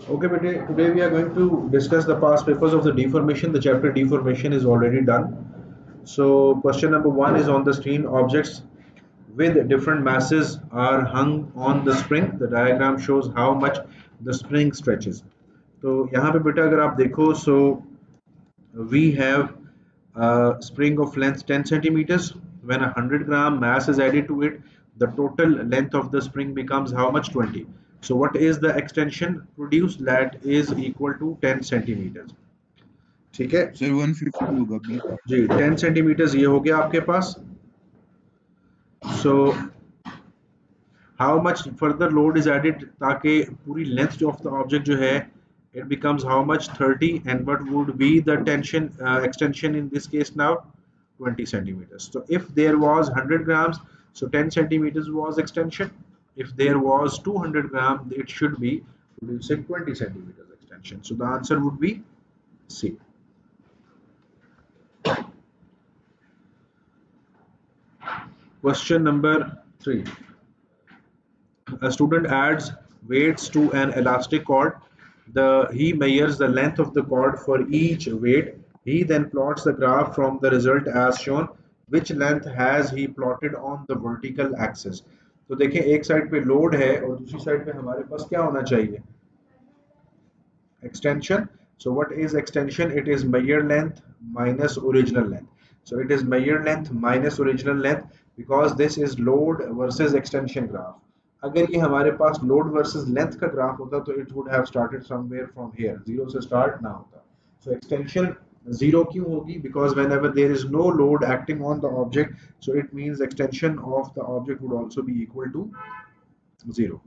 Okay, but today we are going to discuss the past papers of the deformation. The chapter deformation is already done. So question number one is on the screen. Objects with different masses are hung on the spring. The diagram shows how much the spring stretches. तो यहाँ पे बेटा अगर आप देखो we have a spring of length 10 centimeters. When 100 gram mass is added to it, the total length of the spring becomes how much? 20. So what is the extension produced? That is equal to 10 centimeters. ठीक है sir 150 होगा B. जी 10 centimetres ये हो गया आपके पास. So how much further load is added ताकि पूरी length of the object जो है it becomes how much? 30. And what would be the tension extension in this case now? 20 centimeters. So if there was 100 grams, so 10 centimeters was extension. If there was 200 grams, it should be producing 20 centimeters extension. So the answer would be C. Question number 3. A student adds weights to an elastic cord. He measures the length of the cord for each weight. He then plots the graph from the result as shown. Which length has he plotted on the vertical axis? तो देखें एक side पे load है और दूसरी side पे हमारे पास क्या होना चाहिए? Extension. So what is extension? It is measured length minus original length. So it is measured length minus original length because this is load versus extension graph. अगर ये हमारे पास load versus length का graph होता तो it would have started somewhere from here. Zero से start ना होता. So extension zero क्यों होगी? Because whenever there is no load acting on the object, so it means extension of the object would also be equal to zero.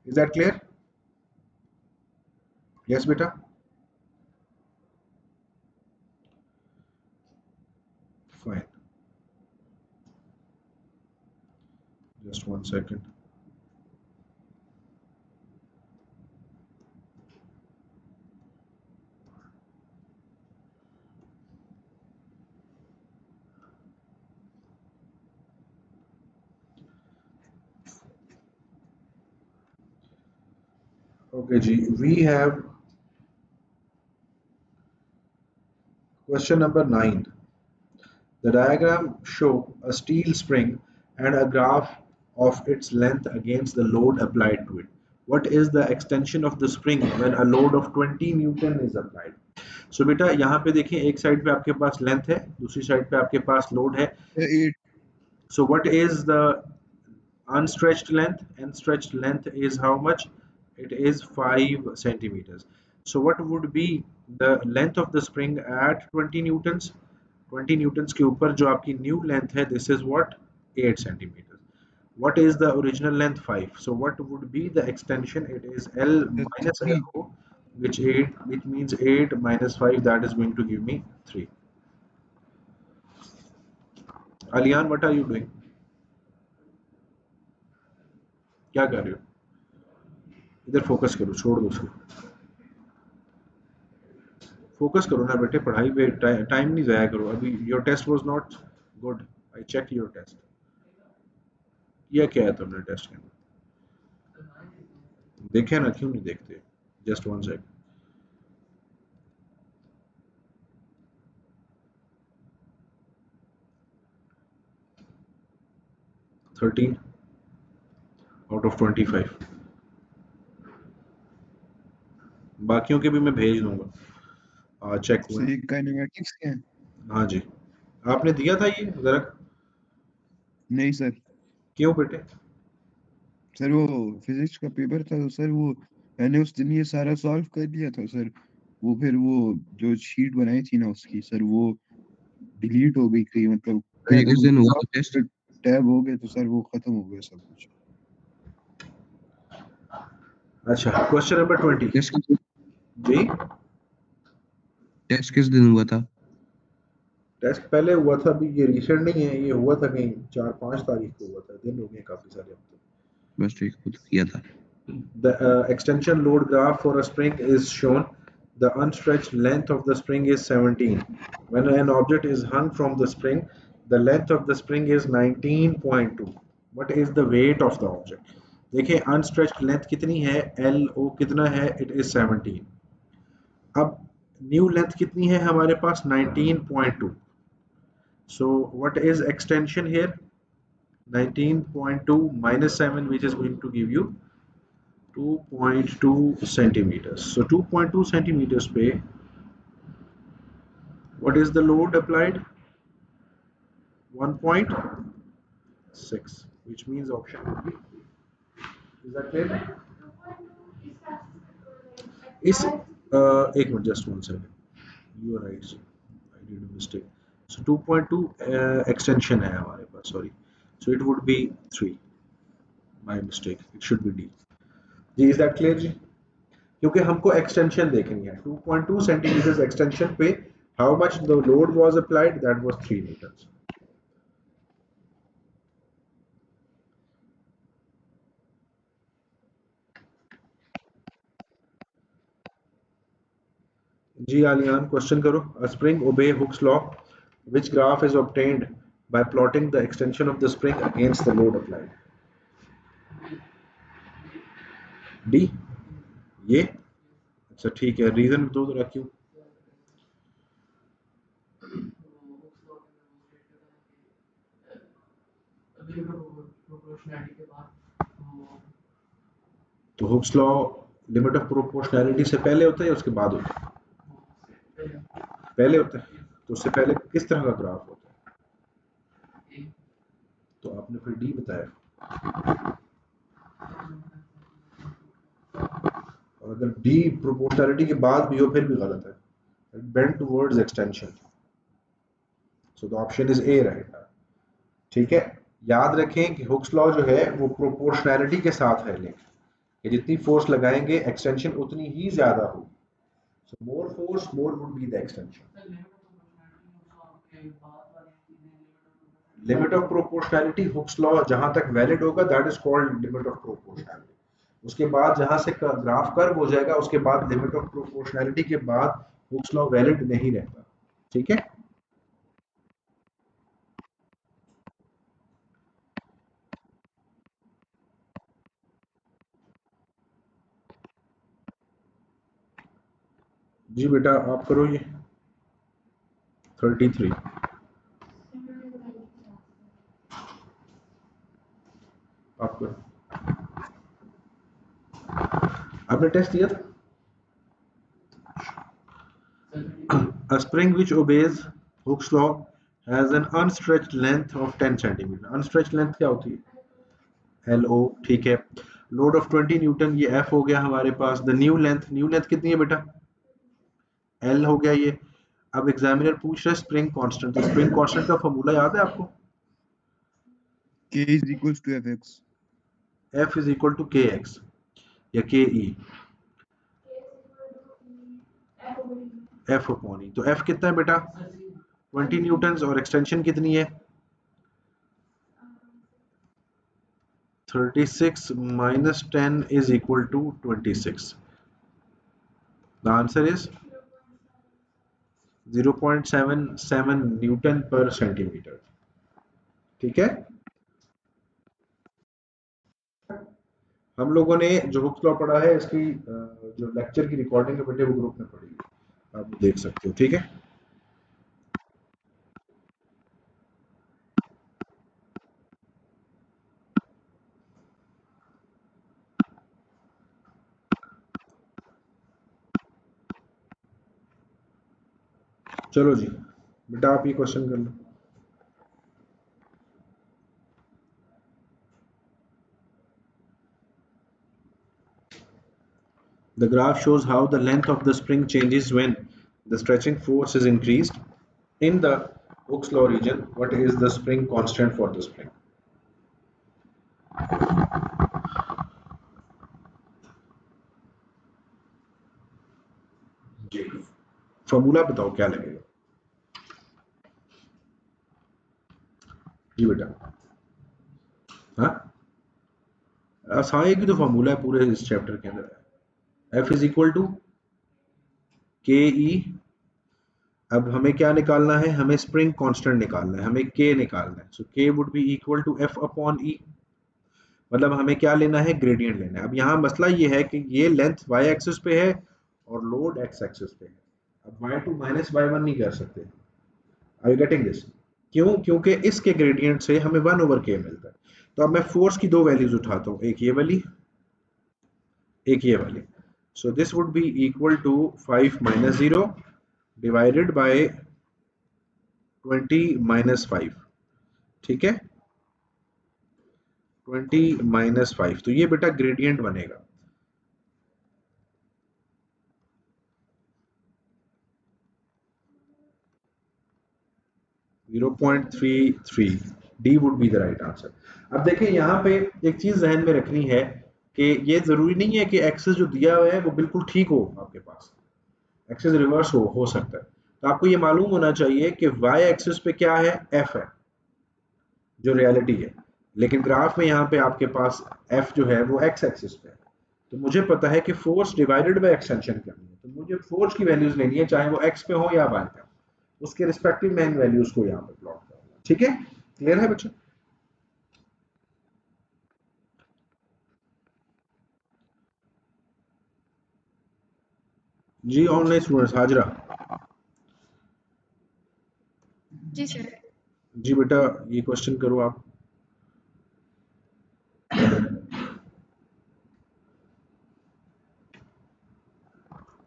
Is that clear? Yes, beta. Fine. Just 1 second. Okay, G. We have question number 9. The diagram show a steel spring and a graph of its length against the load applied to it. What is the extension of the spring when a load of 20 Newton is applied? So बेटा यहाँ पे देखिए एक side पे आपके पास length है, दूसरी side पे आपके पास लोड है. 8 So what is the unstretched length? Unstretched length is how much? It is 5 centimeters. So what would be the length of the spring at 20 newtons? 20 newtons के ऊपर जो आपकी new length है, this is what? 8 centimeters. What is the original length? 5. So what would be the extension? It is L minus 3 LO, which means 8 minus 5, that is going to give me 3. Aliyan, what are you doing? क्या कर रहे हो? इधर focus करो, छोड़ दो उसको. Focus करो ना बेटे, पढ़ाई पे टाइम नहीं जाया करो. अभी your test was not good. I check your test. किया क्या है तुमने टेस्ट के अंदर? देखे ना, क्यों नहीं देखते? Just 1 second. 13 out of 25. बाकियों के भी मैं भेज दूंगा. चेक हुए? सही काइनेमेटिक्स के हैं? हाँ जी. आपने दिया था ये जरा? नहीं सर. क्यों बेटे? सर वो फिजिक्स का पेपर था तो सर वो मैंने उस दिन ये सारा सॉल्व कर दिया था सर. वो फिर वो जो शीट बनाई थी ना उसकी सर वो डिलीट हो गई कहीं, मतलब ये किस दिन हुआ टेस्ट? टैब हो गए तो सर वो खत्म हो गया सब कुछ. अच्छा, क्वेश्चन नंबर 20. जी टेस्ट किस दिन हुआ था? टेस्ट पहले हुआ था, अभी ये रिसेंट नहीं है. ये हुआ था कहीं 4-5 तारीख को हुआ था. दिन हो गए काफी सारे हफ्ते. बस ठीक, खुद किया था. The extension load graph for a spring is shown. The unstretched length of the spring is 17. When an object is hung from the spring, the length of the spring is 19.2. What is the weight of the object? देखिए unstretched length कितनी है, L O कितना है, it is 17। अब new length कितनी है हमारे पास, 19.2। So what is extension here, 19.2 minus 7, which is going to give you 2.2 centimeters. So 2.2 centimeters पे what is the load applied, 1.6, which means option would be, is that clear? इस एक minute, just one second, you are right, I did a mistake. So 2.2 extension है हमारे पास, sorry, so it would be 3, my mistake, it should be D ji. is that clear जी? क्योंकि हमको extension देखनी है, 2.2 centimeters extension पे how much the load was applied, that was 3 meters. जी आलियान question करो। A spring obey Hooke's law, which graph is obtained by plotting the extension of the spring against the load applied. D, ये अच्छा ठीक है, reason दो जरा क्यों। तो Hooke's law limit of proportionality से पहले होता है या उसके बाद होता है? पहले होता है। तो उससे पहले किस तरह का ग्राफ होता है? तो आपने फिर डी बताया, और अगर डी प्रोपोर्शनैलिटी के बाद भी हो फिर भी गलत है, bend towards extension, so the option is a right. ठीक है, याद रखें कि हुक्स लॉ जो है वो प्रोपोर्शनैलिटी के साथ है लिंक, कि जितनी फोर्स लगाएंगे एक्सटेंशन उतनी ही ज्यादा होगी, so more force more would be the extension. Limit of proportionality Hooke's law जहां तक वैलिड होगा that is called limit of proportionality. उसके बाद जहां से ग्राफ कर्व हो जाएगा उसके बाद लिमिट ऑफ प्रोपोर्शनैलिटी के बाद हुक्स लॉ वैलिड नहीं रहता। ठीक है, जी बेटा आप करो ये 33। आप करो, आपने टेस्ट दिया था। A spring which obeys Hooke's law has an unstretched length of 10 centimeter. Unstretched length क्या होती है, LO। ठीक है, लोड ऑफ 20 न्यूटन, ये F हो गया हमारे पास। द न्यू लेंथ कितनी है बेटा, L हो गया ये। अब एग्जामिनर पूछ रहा है स्प्रिंग कांस्टेंट, तो स्प्रिंग कांस्टेंट का फॉर्मूला याद है आपको, K is equals to Fx. F is equal to KX या KE, F अपॉन E। तो F कितना है बेटा, 20 न्यूटन, और एक्सटेंशन कितनी है, 36 minus 10 is equal to 26. The answer is 0.77 Newton पर सेंटीमीटर। ठीक है, हम लोगों ने जो हुक्स लॉ पढ़ा है इसकी जो लेक्चर की रिकॉर्डिंग है बेटे वो ग्रुप में पढ़ी है, आप देख सकते हो। ठीक है, चलो जी बेटा आप ये क्वेश्चन कर लो। The graph shows how the length of the spring changes when the stretching force is increased. In the Hooke's law region, what is the spring constant for the spring? जी फॉर्मूला बताओ क्या लगेगा जी बेटा। हाँ हाँ, एक ही तो फॉर्मूला है पूरे इस चैप्टर के अंदर, F इज इक्वल टू के ई। अब हमें क्या निकालना है, हमें स्प्रिंग कांस्टेंट निकालना है, हमें K निकालना है, so K would be equal to F upon E। मतलब हमें क्या लेना है, ग्रेडियंट लेना है। अब यहाँ मसला ये है कि ये लेंथ y एक्सिस पे है और लोड x एक्सिस पे है। अब y2 माइनस y1 नहीं कर सकते। Are you getting this? क्यों? क्योंकि इसके ग्रेडियंट से हमें 1/k मिलता है। तो अब मैं फोर्स की दो वैल्यूज उठाता हूँ, एक ये वाली, एक ये वाली। So this would be equal to 5 minus 0 divided by 20 minus 5। ठीक है, 20 माइनस 5, तो ये बेटा ग्रेडियंट बनेगा। Zero 0.33 D would be the right answer. अब देखिए यहाँ पे एक चीज जहन में रखनी है कि ये जरूरी नहीं है कि एक्सेस जो दिया हुआ है वो बिल्कुल ठीक हो, आपके पास एक्सेस रिवर्स हो सकता है। तो आपको ये मालूम होना चाहिए कि वाई एक्सिस पे क्या है, एफ है, जो रियलिटी है। लेकिन ग्राफ में यहाँ पे आपके पास एफ जो है वो एक्स एक्सिस पे है। तो मुझे पता है कि फोर्स डिवाइडेड बाय एक्सटेंशन करनी है, तो मुझे फोर्स की वैल्यूज लेनी है, चाहे वो एक्स पे हो या वाई पे हो, उसके रिस्पेक्टिव मैं इन वैल्यूज को यहाँ पे प्लॉट करूंगा। ठीक है, क्लियर है बच्चा? जी ऑनलाइन स्टूडेंट्स हाजरा। जी सर। जी बेटा ये क्वेश्चन करो आप।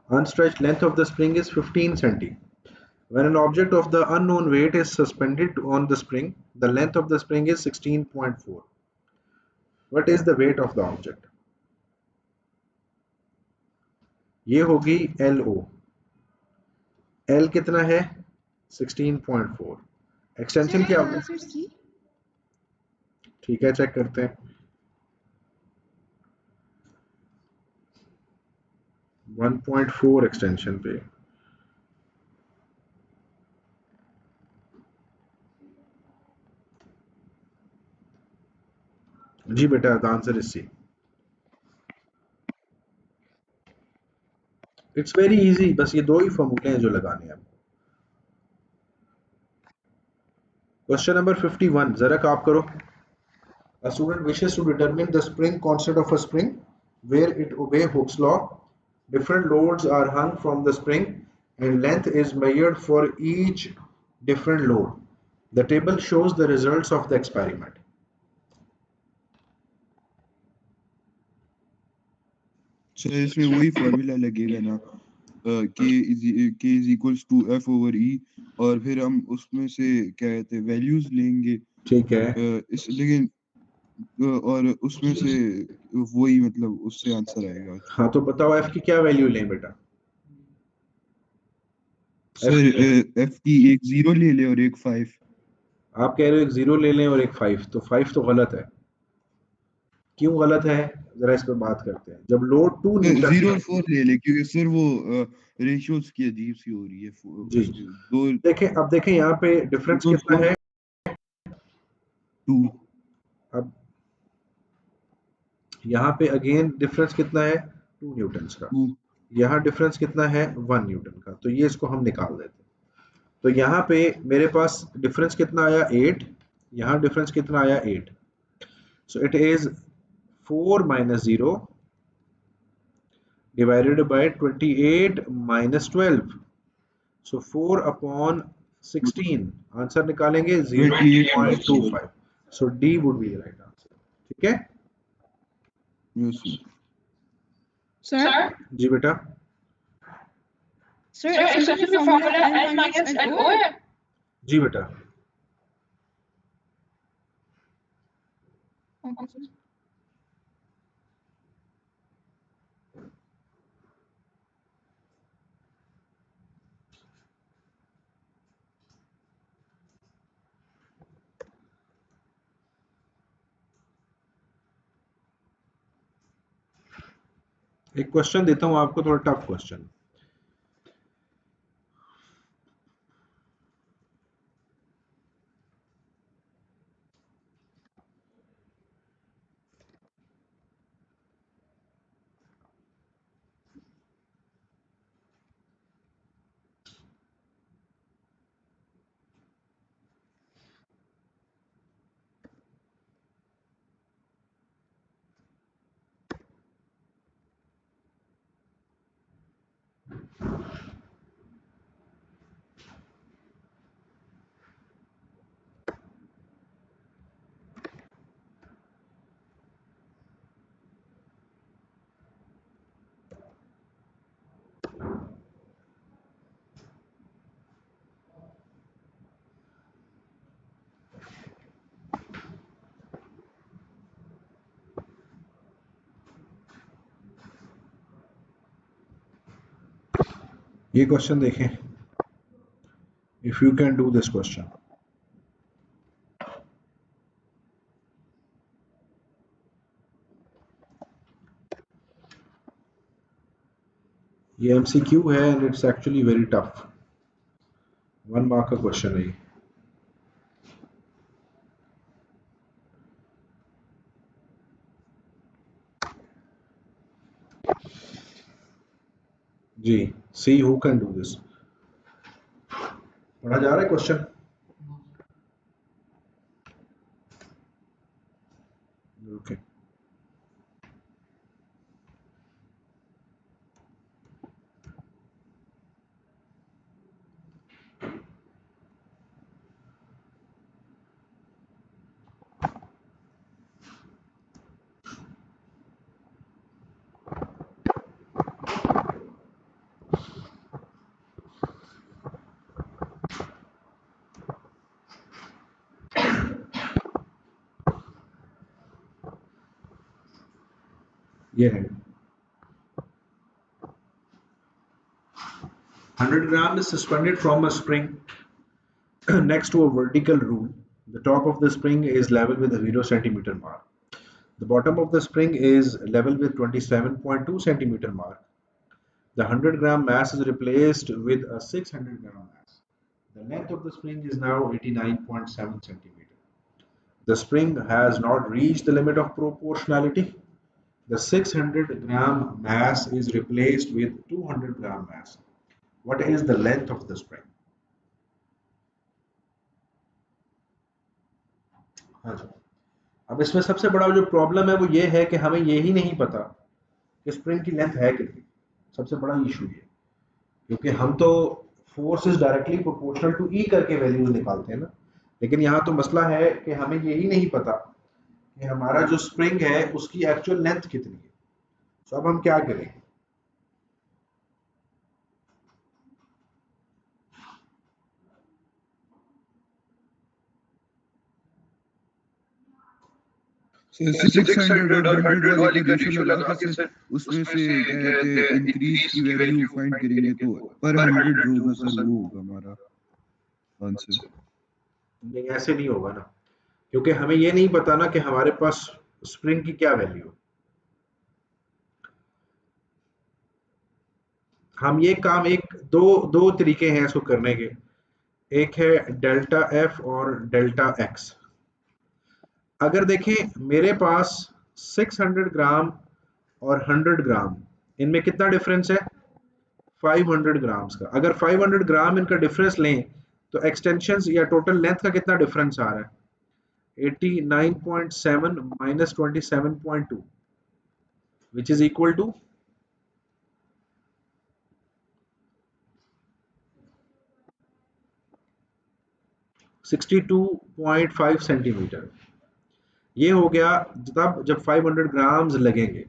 Unstretched length of the spring is 15 cm. When an object of the unknown weight is suspended on the spring, the length of the spring is 16.4. What is the weight of the object? ये होगी LO। L कितना है? 16.4। Extension क्या होगी? Answer C. ठीक है, check करते हैं। 1.4 एक्सटेंशन पे। जी बेटा the answer is C. It's very easy, बस ये दो ही फॉर्मूले हैं जो लगाने हैं आपको। क्वेश्चन नंबर 51 जरा आप करो। A student wishes to determine the spring constant of a spring where it obeys Hooke's law. Different loads are hung from the spring and length is measured for each different load. The table shows the results of the experiment. Sir इसमें वही formula लगेगा ना, k is equals to F over E, और फिर हम उसमें से क्या कहते हैं वैल्यूज लेंगे। ठीक है, इस लेकिन और उसमें से वही मतलब उससे आंसर आएगा। हाँ तो बताओ f की क्या वैल्यू लें बेटा? f सर की एफ की एक 0 ले ले और एक 5। आप कह रहे हो एक 0 ले लें और एक 5, तो 5 तो गलत है। क्यों गलत है, जरा इस पर बात करते हैं। जब लोड 2 न्यूटन 0 और है। 4 ले ले, क्योंकि सर वो रेशियोज की अजीब सी हो रही है जी उसमें दो देखें, अब देखें यहाँ पे डिफरेंस 0 और कितना 4 है। 2। अब यहाँ पे अगेन डिफरेंस कितना है, 2 न्यूटन का। 2 यहाँ डिफरेंस कितना है, 1 न्यूटन का। तो ये इसको हम निकाल देते हैं। तो यहाँ पे मेरे पास डिफरेंस कितना आया, 8। यहाँ डिफरेंस कितना आया, 8। So it is 4 minus 0 divided by 28 minus 12। So 4 upon 16, answer निकालेंगे 28। 0.25। So D would be the right answer. ठीक है यस सर। जी बेटा। सर एक्सटेंशन का फॉर्मूला L माइनस NO है। जी बेटा। Okay sir. एक क्वेश्चन देता हूं आपको, थोड़ा टफ क्वेश्चन। ये क्वेश्चन देखें, if you can do this question. ये MCQ है and it's actually very tough, 1 mark का क्वेश्चन है ये। जी, see who can do this. पढ़ा जा रहा है क्वेश्चन? ओके। ये है 100 gram is suspended from a spring next to a vertical rule. The top of the spring is level with a 0 centimeter mark. The bottom of the spring is level with 27.2 centimeter mark. The 100 gram mass is replaced with a 600 gram mass. The length of the spring is now 89.7 centimeter. The spring has not reached the limit of proportionality. The 600 gram mass is replaced with 200 gram mass. What is the length of the spring? हाँ जी। अब इसमें सबसे बड़ा जो problem है वो ये है कि हमें ये ही नहीं पता कि स्प्रिंग की लेंथ है कितनी। सबसे बड़ा इशू ये, क्योंकि हम तो force is directly proportional to E करके वैल्यूज निकालते हैं ना, लेकिन यहाँ तो मसला है कि हमें यही नहीं पता कि हमारा जो स्प्रिंग है उसकी एक्चुअल लेंथ कितनी है। तो अब हम क्या करें? सर 600 और 100 वाली का रेशियो लगा के सर उसमें से क्या कहते हैं इंक्रीज की वैल्यू फाइंड करेंगे तो पर 100 जो होगा सर वो होगा हमारा आंसर। नहीं, ऐसे नहीं होगा ना, क्योंकि हमें ये नहीं पता ना कि हमारे पास स्प्रिंग की क्या वैल्यू। हम ये काम दो तरीके हैं इसको करने के। एक है डेल्टा एफ और डेल्टा एक्स। अगर देखें मेरे पास 600 ग्राम और 100 ग्राम, इनमें कितना डिफरेंस है? 500 ग्राम्स का। अगर 500 ग्राम इनका डिफरेंस लें तो एक्सटेंशन या टोटल लेंथ का कितना डिफरेंस आ रहा है? 89.7 minus 27.2 which is equal to 62.5 centimetre. ये हो गया तब जब 500 ग्राम्स लगेंगे।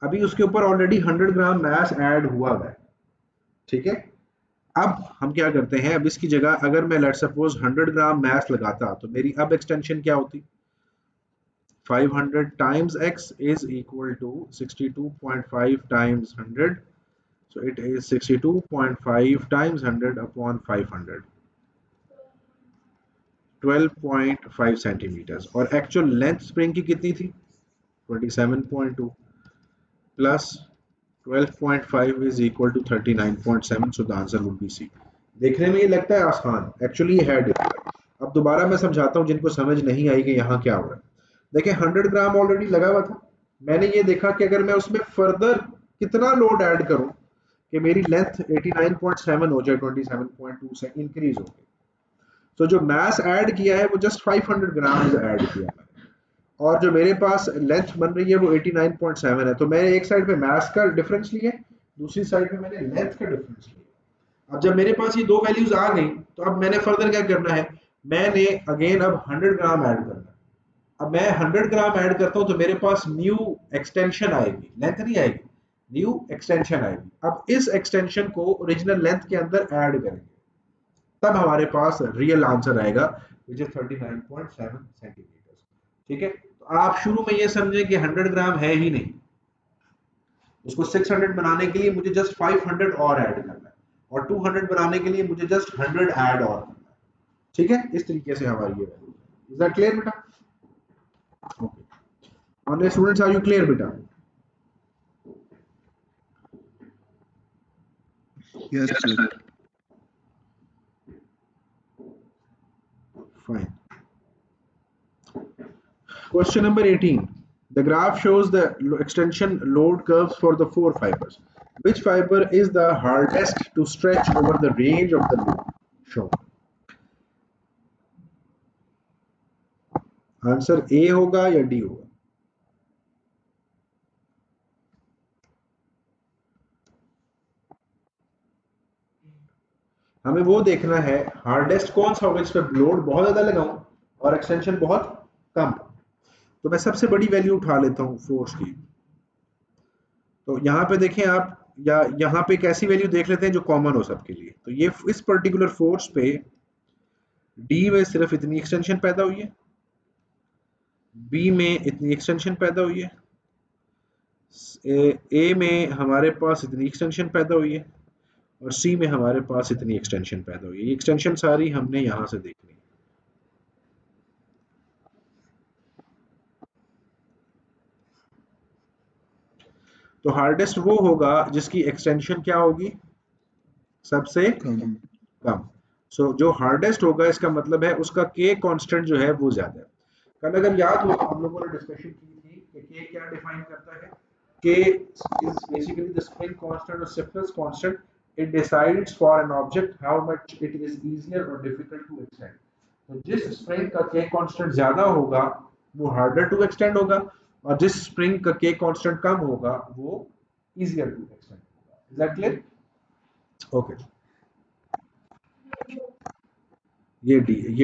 अभी उसके ऊपर ऑलरेडी 100 ग्राम मैस ऐड हुआ है, ठीक है। अब हम क्या करते हैं, अब इसकी जगह अगर मैं लेट सपोज 100 ग्राम मैस लगाता तो मेरी अब एक्सटेंशन क्या होती? 500 times x is equal to 62.5 times 100, so it is 62.5 times 100 upon 500, 12.5 centimetres. और एक्चुअल लेंथ स्प्रिंग की कितनी थी? 27.2 plus 12.5 is equal to 39.7, so the answer would be C। देखने में ये लगता है आसान, एक्चुअली ये है डिफिकल्ट। अब दोबारा मैं समझाता हूँ जिनको समझ नहीं आई कि यहाँ क्या हो रहा है। देखिए 100 ग्राम ऑलरेडी लगा हुआ था, मैंने ये देखा कि अगर मैं उसमें फर्दर कितना लोड ऐड करूं कि मेरी लेंथ 89.7 हो जाए, 27.2 से इंक्रीज हो गई। तो जो मैस ऐड किया है वो जस्ट 500 ग्राम ऐड किया है, और जो मेरे पास लेंथ बन रही है वो 89.7 है। तो मैंने एक साइड पे मैस का डिफरेंस लिया, दूसरी साइड में मैंने लेंथ का डिफरेंस लिया। अब जब मेरे पास ये दो वैल्यूज आ गई तो अब मैंने फर्दर क्या करना है, मैंने अगेन अब 100 ग्राम ऐड करना है। अब मैं 100 ग्राम ऐड करता हूं तो मेरे पास न्यू एक्सटेंशन आएगी, लेंथ नहीं आएगी, न्यू एक्सटेंशन आएगी। अब इस एक्सटेंशन को ओरिजिनल लेंथ के अंदर ऐड करेंगे, तब हमारे पास रियल आंसर आएगा विच इज 39.7 सेंटीमीटर। ठीक है, तो आप शुरू में ये समझें कि 100 ग्राम है ही नहीं, उसको 600 बनाने के लिए मुझे जस्ट 500 और ऐड करना है, और 200 बनाने के लिए मुझे जस्ट 100 ऐड और करना है। ठीक है, इस तरीके से हमारी ये वैल्यू है। इज दैट क्लियर बेटा? Okay, online students, are you clear बेटा? Yes sir. Fine. Question number 18. The graph shows the extension load curves for the four fibers. Which fiber is the hardest to stretch over the range of the load shown? Answer A होगा या D होगा? हमें वो देखना है hardest कौन सा होगा जिस पर लोड बहुत ज्यादा लगाऊं और एक्सटेंशन बहुत कम। तो मैं सबसे बड़ी वैल्यू उठा लेता हूं फोर्स की। तो यहाँ पे देखें आप, या यहाँ पे एक ऐसी वैल्यू देख लेते हैं जो कॉमन हो सबके लिए। तो ये इस पर्टिकुलर फोर्स पे डी में सिर्फ इतनी एक्सटेंशन पैदा हुई है, बी में इतनी एक्सटेंशन पैदा हुई है, ए में हमारे पास इतनी एक्सटेंशन पैदा हुई है, और सी में हमारे पास इतनी एक्सटेंशन पैदा हुई है। ये एक्सटेंशन सारी हमने यहाँ से देखनी है। तो हार्डेस्ट वो होगा जिसकी एक्सटेंशन क्या होगी, सबसे कम। कम। सो जो हार्डेस्ट होगा इसका मतलब है उसका के कांस्टेंट जो है वो ज्यादा है। कल अगर याद हो हम लोगों ने डिस्कशन की थी कि के क्या डिफाइन करता है, K is basically the spring constant और stiffness constant. It decides for an object how much it is easier और डिफिकल्ट टू एक्सटेंड। तो जिस स्प्रिंग का के कांस्टेंट ज्यादा होगा वो हार्डर टू एक्सटेंड होगा, और जिस स्प्रिंग का के कांस्टेंट कम होगा वो इजियर टू एक्सटेंड होगा। Is that clear? ओके, ये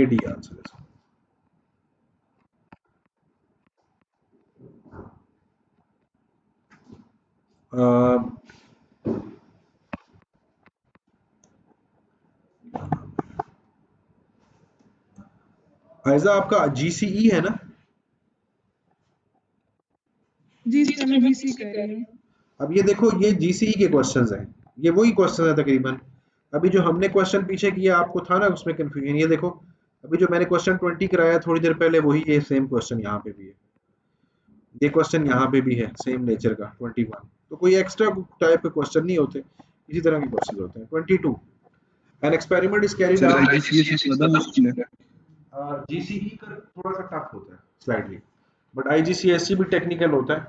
डी आंसर है। आयजा आपका जीसीई है ना? जी सर, मैं जीसी कर रही हूँ। अब ये देखो, ये जीसीई के क्वेश्चंस हैं, ये वही क्वेश्चन है तकरीबन। अभी जो हमने क्वेश्चन पीछे किया आपको था ना उसमें कंफ्यूजन। ये देखो अभी जो मैंने क्वेश्चन 20 कराया थोड़ी देर पहले, वही ये सेम क्वेश्चन यहाँ पे भी है, ये क्वेश्चन यहाँ पे भी है सेम नेचर का 21। तो कोई एक्स्ट्रा टाइप के क्वेश्चन नहीं होते, इसी तरह के क्वेश्चन होते हैं। 22 an experiment is carried sir out. IGCSE से ज्यादा मुश्किल है। जीसीई का थोड़ा सा टफ होता है स्लाइटली, बट आईजीसीएसई भी टेक्निकल होता है।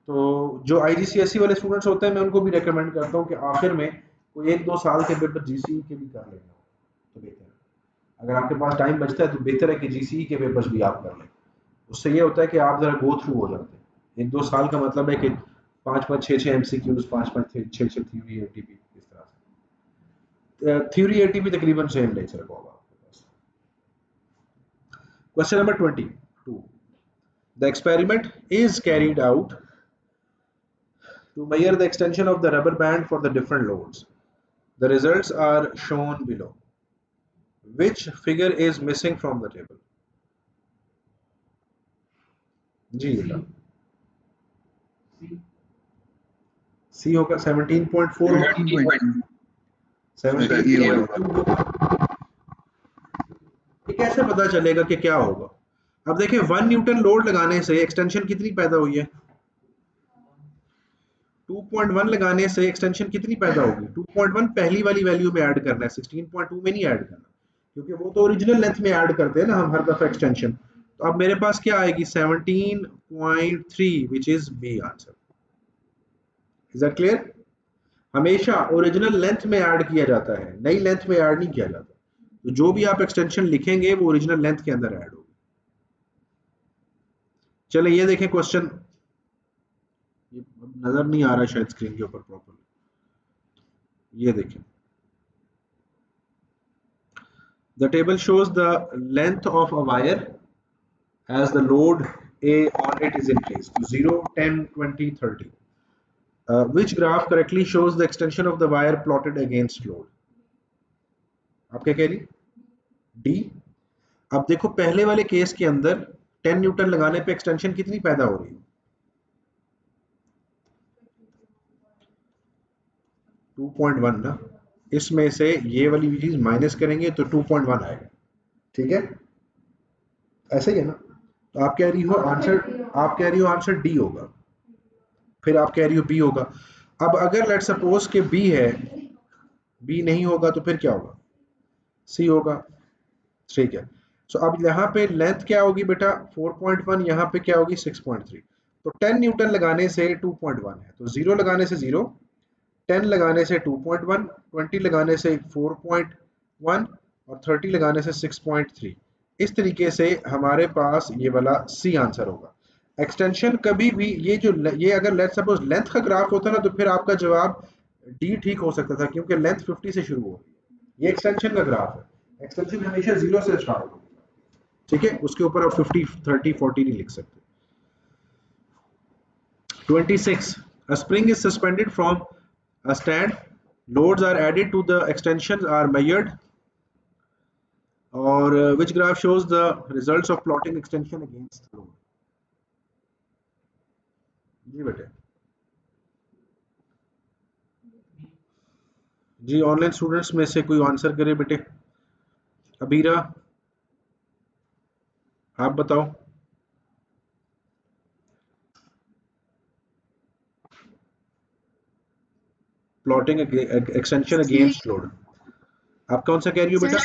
तो जो आईजीसीएसई वाले स्टूडेंट्स होते हैं मैं उनको भी रेकमेंड करता हूँ कि आखिर में कोई 1-2 साल के पेपर जीसीई के भी कर लेंगे तो बेहतर है। अगर आपके पास टाइम बचता है तो बेहतर है कि जीसीई के पेपर्स भी आप कर लें। उससे ये होता है कि आप जरा गो थ्रू हो जाते हैं। 1-2 साल का मतलब है कि 5-5 6-6 एमसीक्यूज, 5-5 6-6 थ्योरी एटीपी, इस तरह से थ्योरी एटीपी तकरीबन सेम नेचर का होगा। Question number 22. The experiment is carried out to measure the extension of the rubber band for the different loads. The results are shown below. Which figure is missing from the table? जी बेटा, C होगा 17.4 होगा, 17.2 होगा। ये कैसे पता चलेगा कि क्या होगा? अब देखिए 1 न्यूटन लोड लगाने से एक्सटेंशन कितनी पैदा हुई है, 2.1 लगाने से एक्सटेंशन कितनी पैदा होगी। 2.1 पहली वाली वैल्यू में ऐड करना है, 16.2 में नहीं ऐड करना, क्योंकि वो तो ओरिजिनल लेंथ में ऐड करते हैं ना हम हर दफा एक्सटेंशन। तो अब मेरे पास क्या आएगी 17.3 which is B answer. Is that clear? हमेशा ओरिजिनल लेंथ में ऐड किया जाता है, नई लेंथ में ऐड नहीं किया जाता। तो जो भी आप एक्सटेंशन लिखेंगे वो ओरिजिनल लेंथ के अंदर ऐड होगी। चले ये देखें क्वेश्चन, ये नजर नहीं आ रहा शायद स्क्रीन के ऊपर प्रॉपर। ये देखें, the table shows the length of a wire as the load A on it is increased to 0, 10, 20, 30. Which graph correctly shows the extension of the wire plotted against load? आप क्या कह रही? D. अब देखो पहले वाले केस के अंदर 10 न्यूटन लगाने पे एक्सटेंशन कितनी पैदा हो रही है? 2.1 ना. इसमें से ये वाली चीज माइनस करेंगे तो 2.1 आएगा. ठीक है, ऐसे ही है ना. तो आप कह रही हो आंसर डी होगा, फिर आप कह रही हो बी होगा. अब अगर लेट सपोज के बी है, बी नहीं होगा तो फिर क्या होगा? सी होगा. ठीक है. सो अब यहाँ पे लेंथ क्या होगी बेटा? 4.1. यहाँ पे क्या होगी? 6.3. तो 10 न्यूटन लगाने से 2.1 है, तो 0 लगाने से 0, 10 लगाने से 2.1, 20 लगाने से 4.1 और 30 लगाने से 6.3. इस तरीके से हमारे पास ये वाला सी आंसर होगा. एक्सटेंशन कभी भी ये अगर लेट सपोज लेंथ का ग्राफ होता ना तो फिर आपका जवाब डी ठीक हो सकता था, क्योंकि लेंथ 50 से शुरू हो रही है. ये एक्सटेंशन का ग्राफ है. एक्सटेंशन हमेशा 0 से स्टार्ट होगी. ठीक है, उसके ऊपर आप 50, 30, 40 नहीं लिख सकते. 26. A spring is suspended from a stand. Loads are added to the extensions are measured. Or which graph shows the results of plotting extension against load? जी बेटे, जी ऑनलाइन स्टूडेंट्स में से कोई आंसर करे बेटे. अबीरा, आप बताओ. Plotting extension against load. आप कौन सा कह रही हो बेटा?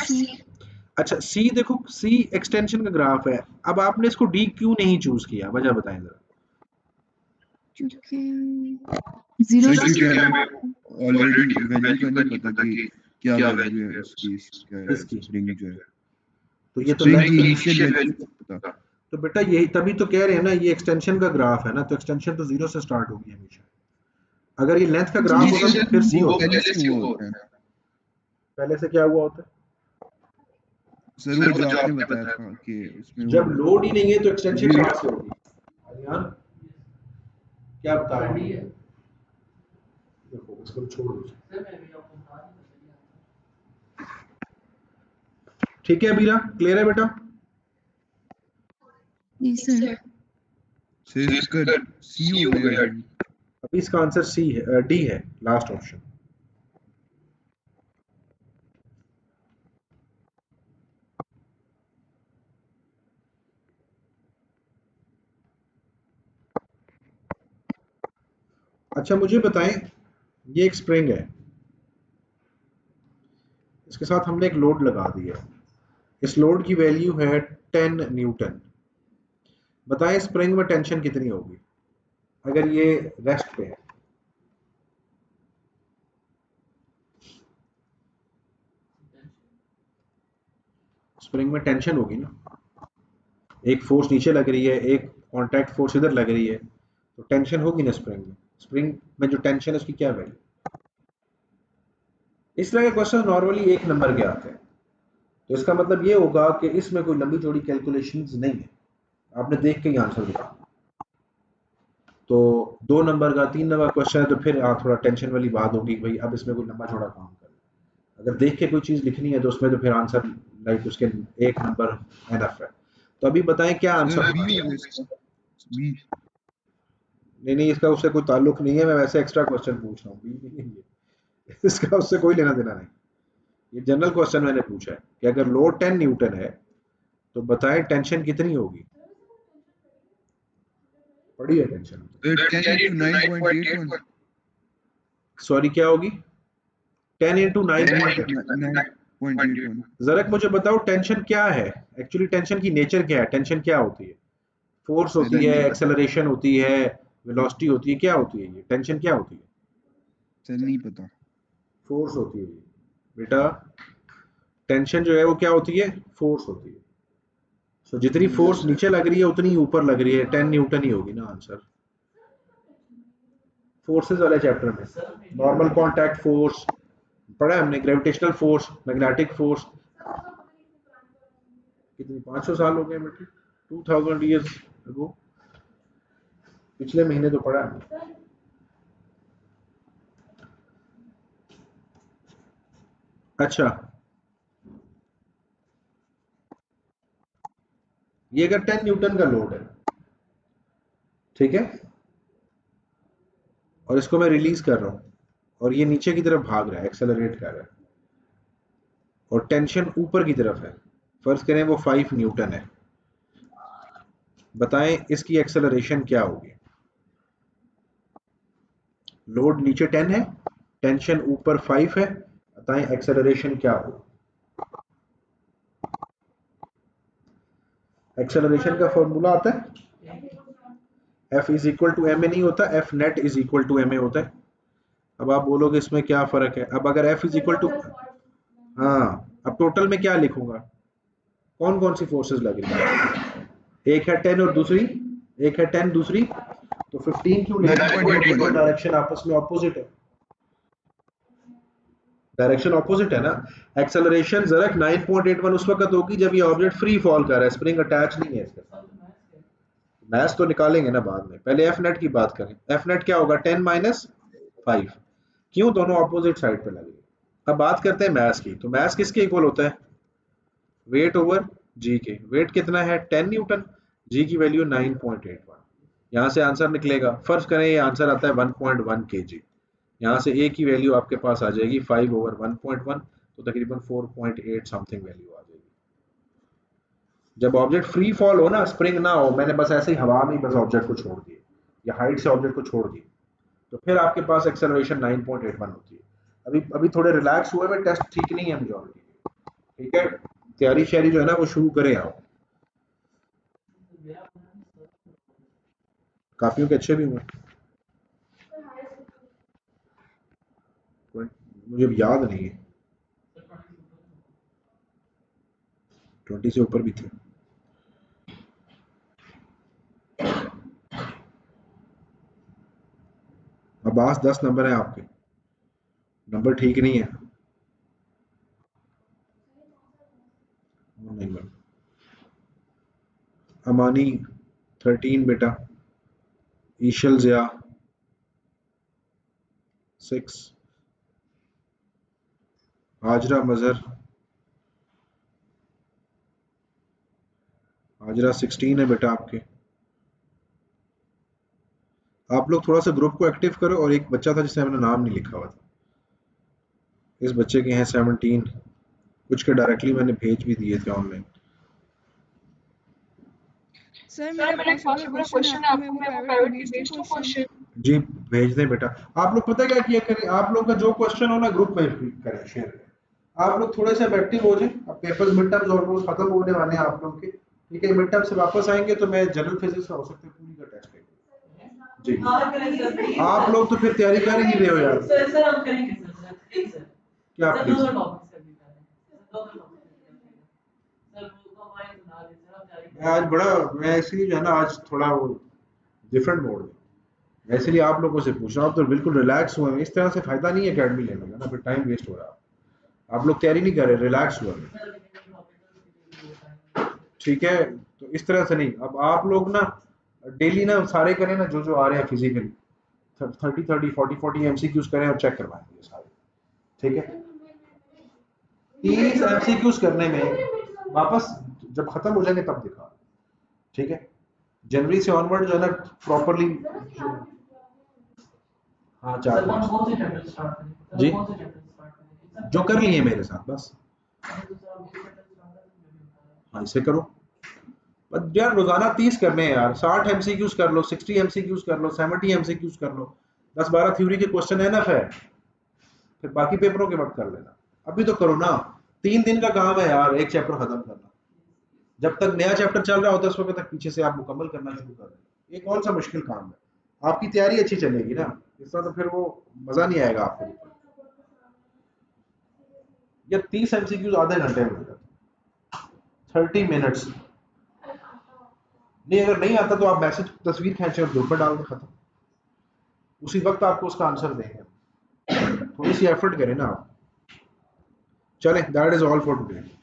अच्छा, सी. देखो सी एक्सटेंशन का ग्राफ है. अब आपने इसको डी क्यों नहीं चूज किया? वजह बताएं जरा. क्योंकि 0 सर क्योंकि हमें ऑलरेडी वैल्यू का नहीं पता कि क्या वैल्यू है इसकी स्प्रिंग जो है. तो ये तो स्प्रिंग की इनिशियल वैल्यू पता. तो बेटा यही तभी तो कह रहे हैं ना, ये एक्सटेंशन का ग्राफ है ना, तो एक्सटेंशन तो 0 से स्टार्ट होगी हमेशा. अगर ये लेंथ का ग्राफ होगा तो फिर सी होगा. पहले से क्या हुआ होता है? सर वो जो आपने बताया था कि उसमें जब लोड ही नहीं है तो एक्सटेंशन कहां से होगी? अरियान क्या बता रहे हैं? देखो इसको छोड़ दो. ठीक है अबीरा, क्लियर है बेटा? जी सर. सर इसका सी हो गया. अभी इसका आंसर सी है, डी है, लास्ट ऑप्शन. अच्छा मुझे बताएं, ये एक स्प्रिंग है, इसके साथ हमने एक लोड लगा दिया. इस लोड की वैल्यू है 10 न्यूटन. बताएं स्प्रिंग में टेंशन कितनी होगी अगर ये रेस्ट पे है? स्प्रिंग में टेंशन होगी ना, एक फोर्स नीचे लग रही है, एक कांटेक्ट फोर्स इधर लग रही है, तो टेंशन होगी ना स्प्रिंग में. स्प्रिंग में जो टेंशन है उसकी क्या वैल्यू? इस तरह के क्वेश्चन नॉर्मली 1 नंबर के आते हैं. तो इसका मतलब ये होगा कि इसमें कोई लंबी चौड़ी कैलकुलेशंस नहीं है, आपने देख के ही आंसर दिया. तो 2 नंबर का 3 नंबर क्वेश्चन है तो फिर थोड़ा टेंशन वाली बात होगी भाई, अब इसमें कोई लंबा चौड़ा काम कर. अगर देख के कोई चीज लिखनी है तो उसमें तो फिर आंसर लाइक उसके 1 नंबर एनफ है. तो अभी बताएं क्या आंसर? नहीं, इसका उससे कोई ताल्लुक नहीं है, मैं वैसे एक्स्ट्रा क्वेश्चन पूछ रहा हूँ. इसका उससे कोई लेना देना नहीं. ये जनरल क्वेश्चन मैंने पूछा है कि अगर लोड 10 न्यूटन है तो बताएं टेंशन कितनी होगी. पढ़ी है टेंशन? 10 × 9.81. सॉरी क्या होगी? 10 × 9.81. जरा मुझे बताओ टेंशन क्या है एक्चुअली? टेंशन की नेचर क्या है? टेंशन क्या होती है? फोर्स होती है, एक्सेलरेशन होती है, वेलोसिटी होती है, क्या होती है? ये टेंशन क्या होती है? सर नहीं पता. फोर्स होती है बेटा. टेंशन जो है वो क्या होती है? फोर्स होती है. सो जितनी फोर्स नीचे लग रही है उतनी ऊपर लग रही है. 10 न्यूटन ही होगी ना आंसर. फोर्सेस वाले चैप्टर में नॉर्मल कांटेक्ट फोर्स, पढ़ा है हमने, ग्रेविटेशनल फोर्स, मैग्नेटिक फोर्स। कितनी 500 साल हो गए बेटे, 2000 ईयर्स अगो, पिछले महीने तो पढ़ा है। अच्छा, ये अगर 10 न्यूटन का लोड है, ठीक है, और इसको मैं रिलीज कर रहा हूं और ये नीचे की तरफ भाग रहा है, एक्सेलरेट कर रहा है, और टेंशन ऊपर की तरफ है, फर्ज करें वो 5 न्यूटन है, बताएं इसकी एक्सेलरेशन क्या होगी। लोड नीचे 10 है, टेंशन ऊपर 5 है, बताएं एक्सेलरेशन क्या होगी। एक्सेलरेशन का फॉर्मूला आता है F is equal to M A नहीं होता, F net is equal to M A होता है। अब आप बोलोगे इसमें क्या फर्क है। अब अगर F इज इक्वल टू, हाँ, अब टोटल में क्या लिखूंगा, कौन कौन सी फोर्सेस लग रही है, एक है 10 और दूसरी, एक है 10 दूसरी, तो 15 क्यों लिखा, डायरेक्शन आपस में ऑपोजिट है, डायरेक्शन ऑपोजिट है ना। एक्सेलरेशन जरा 9.81 उस वक्त होगी जब ये ऑब्जेक्ट फ्री फॉल कर रहा है, स्प्रिंग अटैच नहीं है इसके साथ। मैथ्स तो निकालेंगे ना बाद में, पहले एफ नेट की बात करें। एफ नेट क्या होगा, 10 माइनस 5, क्यों, दोनों ऑपोजिट साइड पे लगे। अब बात करते हैं मैथ्स की, तो मैथ्स किसके इक्वल होता है, वेट ओवर जी के। वेट कितना है 10 न्यूटन, जी की वैल्यू 9.81, यहाँ से आंसर निकलेगा। फर्ज करें ये आंसर आता है 1.1 kg, यहाँ से ए की वैल्यू आपके पास आ जाएगी 5 ओवर 1.1, तो तकरीबन 4.8 समथिंग वैल्यू आ जाएगी। जब ऑब्जेक्ट फ्री फॉल हो ना, स्प्रिंग ना हो, मैंने बस ऐसे ही हवा में बस ऑब्जेक्ट को छोड़ दिए या हाइट से ऑब्जेक्ट को छोड़ दिए, तो फिर आपके पास एक्सेलरेशन 9.81 होती है। अभी अभी थोड़े रिलैक्स हुए में, टेस्ट ठीक नहीं है मेजॉरिटी, ठीक है, तैयारी शैरी जो है ना वो शुरू करें आप। काफियों के अच्छे भी हुए, मुझे याद नहीं है, 20 से ऊपर भी थे। अब्बास 10 नंबर है आपके, नंबर ठीक नहीं है, नहीं बन। अमानी 13 बेटा, ईशल जिया 6, हाजरा मजहर, हाजरा 16 है बेटा आपके। आप लोग थोड़ा सा ग्रुप को एक्टिव करो, और एक बच्चा था जिसने अपना नाम नहीं लिखा हुआ था, इस बच्चे के हैं 17, कुछ के डायरेक्टली मैंने भेज भी दिए थे ऑनलाइन। सर मेरा पॉसिबल क्वेश्चन है, आपको मैं वो प्राइवेट भेज दूं क्वेश्चन। जी भेज दें बेटा। आप लोग पता क्या किया करें, आप लोग का जो क्वेश्चन हो ना ग्रुप में करें, शेयर करें। आप लोग थोड़े से एक्टिव हो जाएं, अब पेपर्स मिड टर्म्स ऑलमोस्ट खत्म होने वाले हैं आप लोग के, ठीक है। मिड टर्म से वापस आएंगे तो मैं जनरल फिजिक्स का हो सकता है पूरी का टेस्ट लेंगे जी। आप लोग तो फिर तैयारी कर ही नहीं रहे हो यार। सर हम करेंगे सर, ठीक सर। क्या सर प्लीज, दोनों टॉपिक्स कर दीजिए सर, वो हमारे सुना दे सर, हम तैयारी आज बड़ा मैं इसलिए जो है ना आज थोड़ा वो डिफरेंट मोड में, मैं इसलिए आप लोगों से पूछ रहा हूँ। आप तो बिल्कुल रिलैक्स हुए हैं, इस तरह से फायदा नहीं है एकेडमी लेने का ना, फिर टाइम वेस्ट हो रहा है। आप लोग तैयारी नहीं कर रहे, रिलैक्स हुए हैं, ठीक है। तो इस तरह से नहीं, अब आप लोग ना डेली ना सारे करें ना, जो जो आ रहे हैं फिजिकली 30 40 एमसीक्यूज करें और चेक करवाएंगे सारे, ठीक है। 30 एमसीक्यूज करने में वापस जब खत्म हो जाएंगे तब दिखा, ठीक है। जनवरी से ऑनवर्ड जो है ना प्रॉपरली, हाँ 4 सर कौन से चैप्टर स्टार्ट करें जी, कौन से चैप्टर स्टार्ट करें जो कर लिए मेरे साथ बस, हाँ इसे करो। बस यार रोजाना 30 करने हैं यार, 60 एमसीक्यूज कर लो, 60 एमसीक्यूज कर लो, 70 एमसीक्यूज कर लो, 10-12 थ्योरी के क्वेश्चन एनफ है, फिर बाकी पेपरों के वक्त कर लेना। अभी तो करो ना, 3 दिन का काम है यार एक चैप्टर खत्म करना। जब तक नया चैप्टर चल रहा होता है उस वक्त तक पीछे से आप मुकम्मल करना शुरू कर देना। ये कौन सा मुश्किल काम है, आपकी तैयारी अच्छी चलेगी ना, इस तरह तो फिर वो मजा नहीं आएगा आपको। ये 30 एमसीक्यूज आधे घंटे में हो जाता, 30 मिनट्स। नहीं अगर नहीं आता तो आप मैसेज तस्वीर खींचे और ग्रुप पर डाल दें, खत्म, उसी वक्त आपको उसका आंसर देंगे। थोड़ी सी एफर्ट करें ना आप। चलें, that is all for today.